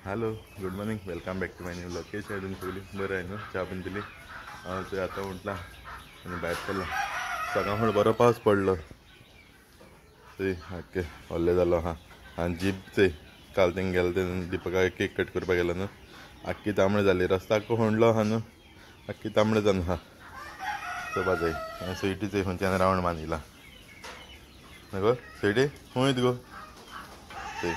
Hello good morning welcome back to my new vlog. कशी आहे तुम्ही सगळी? बरं आहे ना? चहा पण दिली ते आता उठला आणि बाहेर पडला. सकाळ बरो पाऊस पडलो ते ओके व्हडलें जालो हा. आनी जीप ते काल थिंग गेलो ते दिपका केक कट करपाक गेलो न्हू. आख्खी तांबडी जाली. रस्तो आख्खो होंडलो आहा न्हू. आख्खी तांबडी जावन आहा. चोवपा जाय. स्विटीचे खंयच्यान रावंड बांदिला गो. स्विटी खूंय गो ते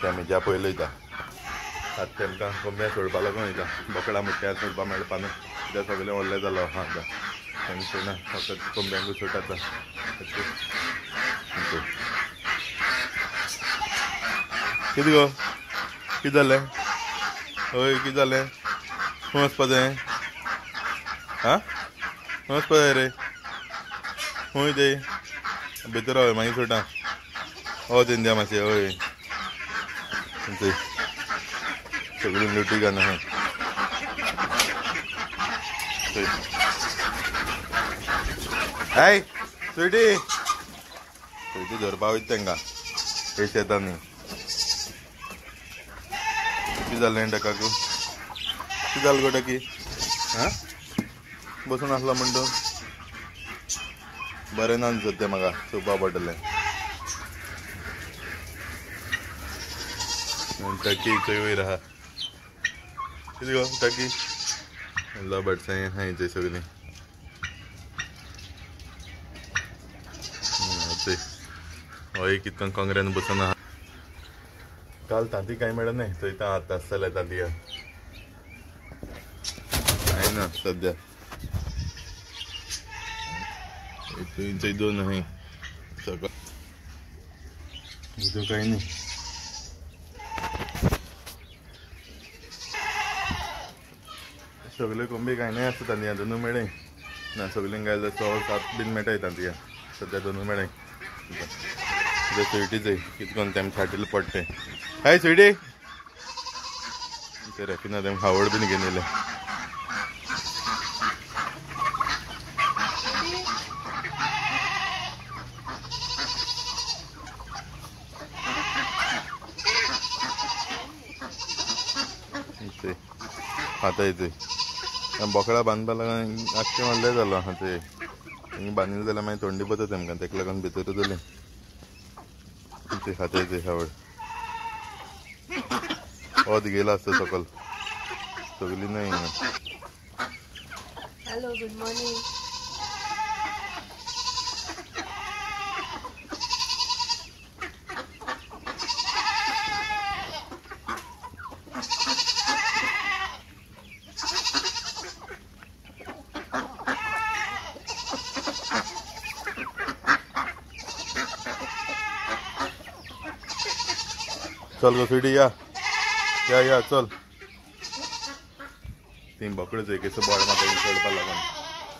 आमी ज्या पयलो वयता आतां तेमकां कोंब्या सोडपा लागून वयता. बोकडां मुट्ट्या सोडपा मेळपा न्हू. कित्याक सगळें व्हडलें जालो आहा आतां. तेंकां सोडना फकत कोंब्यांकूच सोडटा. कितें गो कितें जालें? हय कितें जालें? खंय वचपा जाय? आं खंय वचपा जाय रे? खंय ते भितर हय मागीर सोडटा. हो तें द्या मातशें. हय सगळीं लुटी घालून आहा. हाय स्विटी स्विटी धरपा वयता तेंकां हे शेतांनी. कितें जालें टकाक? कितें जालें गो टकी? आं बसून आसलो म्हण तूं? बरें ना दिसता तें म्हाका चोवपा पडटलें. टकी चोय वयर आहा. कितें गो टकी? लबडसां आहाय थंय सगळीं. हय कितकोन कोंगऱ्यान बसून आहा. काल तांती कांय मेळ्ळें न्हय. चोयता आतां आसतलें तांतयां कांय ना सद्या. थंय दोन आहाय सकाळ इतू कांय न्ही. सगळे कोंबी कांय नाय आसता तांतयां. दोनू मेळ्ळे ना. सगळीं गायले 6-7 बीन मेळटाय तांतयां. सद्या दोनू मेळ्ळे. स्विटी जाय कितकोन तेम छाटील पडटे. हाय स्विटी ते रेफिना तेम हावड बीन घेवन येयले. आतां येते बोकडां बांदपा लागून आख्खें व्हडलें जालो आहा. ते बांदिलें जाल्यार मागीर थंडी पडटा तेमकां. तेका लागून भितर दवरलें. ते खाता येते हावड. वोत गेला आसता सकल सगळीं न्हय हिंगा. Hello good morning. चल गो स्विटी या चल. ती बोकडां चोय केसो बोवाळ माता सोडपा लागून.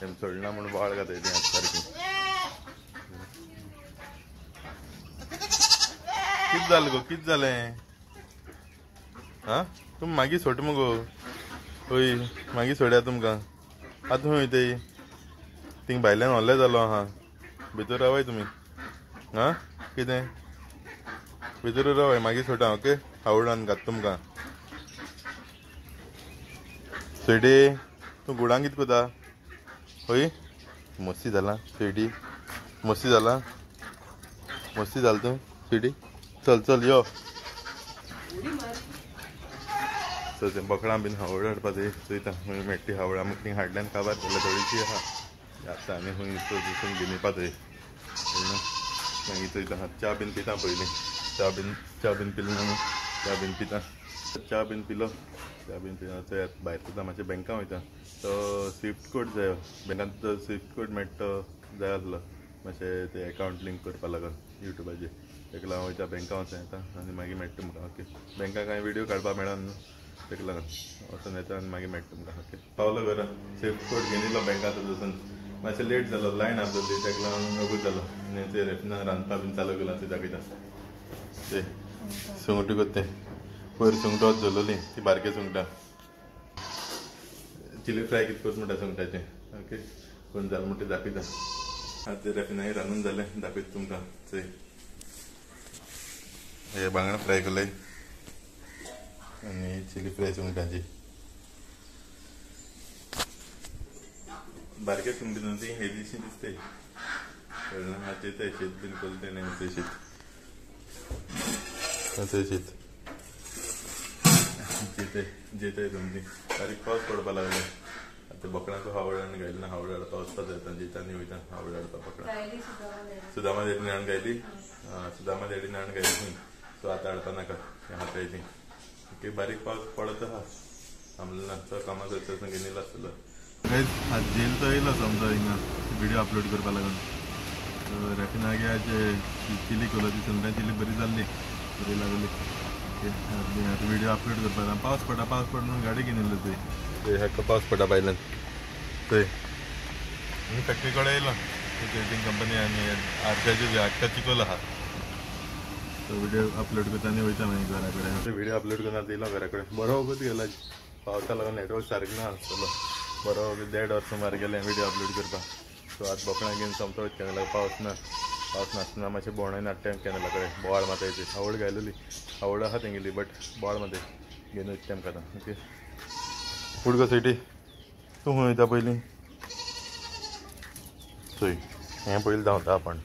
तेम सोडना म्हूण बोवाळ घाताय ती सारकी. कितें जालें गो? कितें जालें? आं तुम मागीर सोड मुगो. हय मागीर सोडया तुमकां. आतां खंय वयताय? थिंग भायल्यान व्हडलें जालो आहा. भितर रावय तुमी. आं कितें? भितर रावय मागीर सोडा. ओके हावडान घात तुमकां. स्विटी तूं गुडां कितें कोता? हय मस्ती जाला स्विटी. मस्ती जाला तूं स्विटी. चल चल यो. सो तें बोकडां बीन हावड हाडपा जाय चोयता. खंय मेळटा हावड. आमकां थिंग हाडल्यान काबार जाल्यार थोडीशी आहा. आतां आनी खंय वचून घेवन येवपा जाय. मागीर चोयता. च्या बीन पिता पयलीं. च्या बीन पिलो न्हू. च्या बीन पिता. च्या बीन पिलो. च्या बीन पिता चोय भायर सुद्दां मातशें बँकां वयता. तो स्विफ्ट कोड जायो. बँकांत तो स्विफ्ट कोड मेळटा तो जाय आसलो मातशें ते एकावंट लिंक करपा लागून युट्यूबाचेर. तेका लागून वयता बँका वचून येता आनी मागीर मेळटा तुमकां. ओके बँका कांय विडियो काडपा मेळना न्हू. तेका लागून वचून येता आनी मागीर मेळटा तुमकां. ओके पावलो घरा. स्विफ्ट कोड घेवन येयलो बँकांत वचून. मातशें लेट जालो. लायन आसली तेका लागून वगूत जालो. आनी ते रेफिना रांदपा बीन चालू केलां. ते दाखयता ते सुंगटां कोत्ते. पयर सुंगटां दवरलेलीं ती बारके सुंगटां. चिली फ्राय कितें कोत म्हणटा सुंगटाचें. ओके कोण जालें म्हणटा दाखयता. आतां ते रेफिनाय रांदून जालें दाखयता तुमकां. चोय हे बांगडा फ्राय केले. चिली फ्राय सुंगटांची बारके सुंगटां ती हेलीशी दिसते कळना हाचे ते शीत बीन कोलते नाही ते शीत ते शीत जेते तुमची बारीक पावस पडपा लागले आता बकरांचो हावळान गायले ना हावळाड पावस येता जितांनी वयता हावळाडपा बकरा सुदामा देडी नाण गायली सुदामा देडी नाण गायली खंय सो आता हाडपा नाका हात येयली ओके बारीक पावस पडत आहा आमला कामा करता घेवन येयलो आसतलो आज जेल तो येयलो समजा हिंगा व्हिडिओ अपलोड करपा लागून रेफिनागे आज चिली केलो ती सुंगटां चिली बरी जाल्ली बरी लागली आता व्हिडिओ अपलोड करपा पावस पडटा म्हणून गाडी घेवन येयलो थंय हाका पावस पडटा भायल्यान थंय आनी फॅक्टरी कडेन येयलो एडिटींग कंपनी आनी हाडटा चिकोलो आहा तो व्हिडिओ अपलोड करता आनी वयता मागीर घरा कडेन व्हिडिओ अपलोड करना येयलो घरा कडेन बरो वगत गेला पावसा लागून नेटवर्क सारको ना आसतलो बरो वगत 1.5 वर सुमार गेले व्हिडिओ अपलोड करपाक सो आतां बोकडां घेवन समतो कॅनला पावस नासतना मातशें भोंवडायन हाडटा कॅनला कडेन बोवाळ मातायची हावळ घायलेली हावळ आहा तेंगेली बट बोवाळ माताय घेवन वयता तेमकां आतां ओके फूड गो सिटी तूं खंय वयता पयलीं थंय हें पयलीं धांवता आपण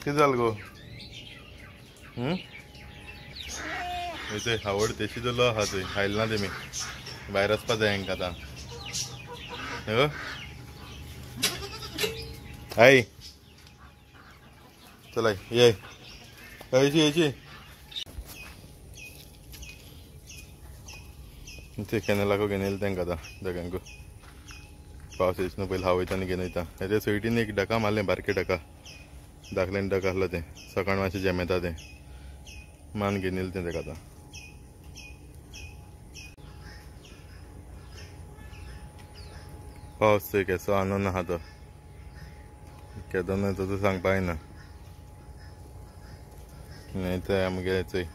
कितें जालें गो थंय हावड तेशी जालो आहा थंय खायले ना तेमी भायर वचपा जाय हांकां आतां गो हाय चलाय ये येची ते कॅनलाको घेवन येयले तांकां आतां दोगांकू पावस येयच न्हू पयलीं हांव वयता आनी घेवन वयता ते सयटीन एक डका मारलें बारकें डका धाकलें डक आसलें तें सकाळ मातशें जेमेता तें मान घेवन येयलें तें ताका आतां पावस थंय केसो आनंद आहा तो केदो ना तो सांगपा येना थंय आमगे थंय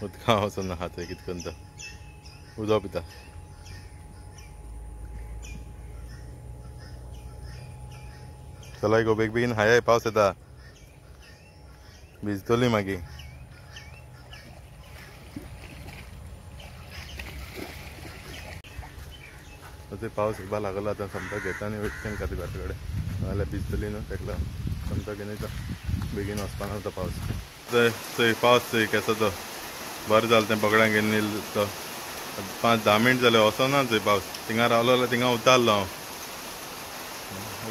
उदकां वचून आहा थंय कितें करून तो उदक पिता चलाय गो बेगीन हाय पावस येता भिजतली मागीर ते पावस येवपा लागलो आतां समतो घेता आनी वयता तेंकां घरा कडेन नाजाल्यार भिजतली न्हू तेका समतो घेवन वयता बेगीन वचपा ना तो पावस थंय पावस थंय केसो तो बरें जालें तें बोकडां घेवन येयलें तो 5-10 मिनट जालें वचोना थंय पावस थिंगा रावलो जाल्यार थिंगा उरतालो हांव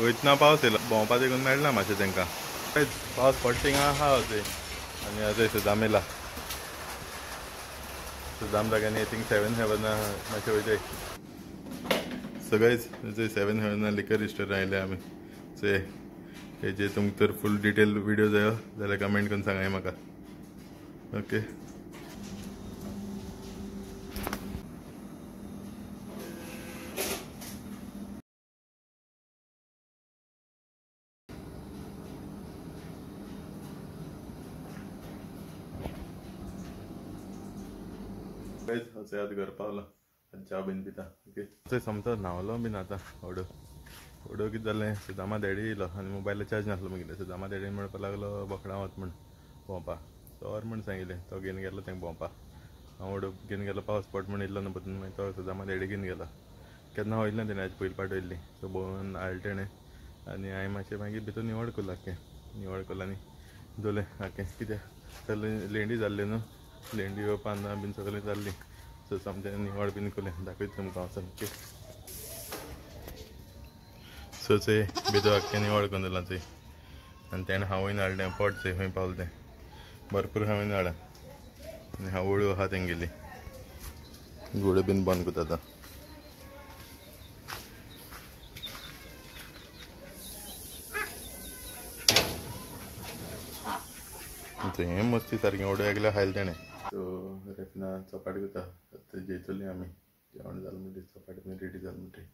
वयतना पावस येयलो भोंवपा देखून मेळना मातशें तेंकां पावस पडटा थिंगा आहा थंय आनी थंय सुदाम येयला सुदाम जाग्यानी आय थिंक 7 हेवन मातशें वयताय सगळेच थंय 7 हेवन लिकर स्टोर आयले आमी थंय हेजे तुमकां तर फूल डिटेल व्हिडिओ जायो जाल्यार कमेंट करून सांगाय म्हाका ओके अशें आतां घर पावलो च्या बीन पिता ओके थंय समतो न्हांवलो बीन आतां ओडो कितें जालें सुदामा डॅडी येयलो आनी मोबायलार चार्ज नासलो म्हगेलें सुदामा डॅडीन म्हणपाक लागलो बोकडां वच म्हण भोंवपाक तो म्हण सांगिल्लें तो घेवन गेलो तेंका भोंवपाक हांव ओडो घेवन गेलो पावस पड म्हण येयल्लो न्हू परतून मागीर तो सुदामा डॅडी घेवन गेलो केन्ना वयलें तेणें हेजे पयली पावट वयल्ली सो भोंवन हाडलें तेणें आनी हांवें मातशें मागीर भितर निवळ केलो आख्खें निवळ केलो आनी दोले आख्खें कित्याक लेंडी जाल्ली न्हू लेंडी पानां बीन सगळीं जाल्लीं सो सामकें निवळ बीन केलें दाखयता तुमकां हांव सामकें सो थंय भितर आख्खें निवळ करून दवरलां थंय आनी तेणें हांवूय हाडलें पोट थंय खंय पावलें तें भरपूर हांवें हाडा आनी हावळ्यो आहा तेंगेली गुडे बीन बंद करता आतां हें मस्ती सारकें ओडो एकल्या खायलें तेणें सो रेफना चपाट करता जेयतलीं आमी जेवण जालें म्हणटकीर चपाट बीन रेडी जालें म्हणटकीर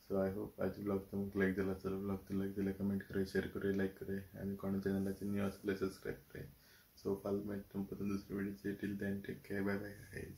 सो आय होप आजचो ब्लॉग तुमकां लायक जाला चलो ब्लॉग तो लायक जाल्यार कमेंट कराय शेअर कराय लायक कराय आनी कोणा चॅनलाचेर न्यू आसल्यार सब्सक्रायब कराय सो फाल्यां मेळटा तुमकां दुसरे व्हिडिओचेर till then take care bye bye guys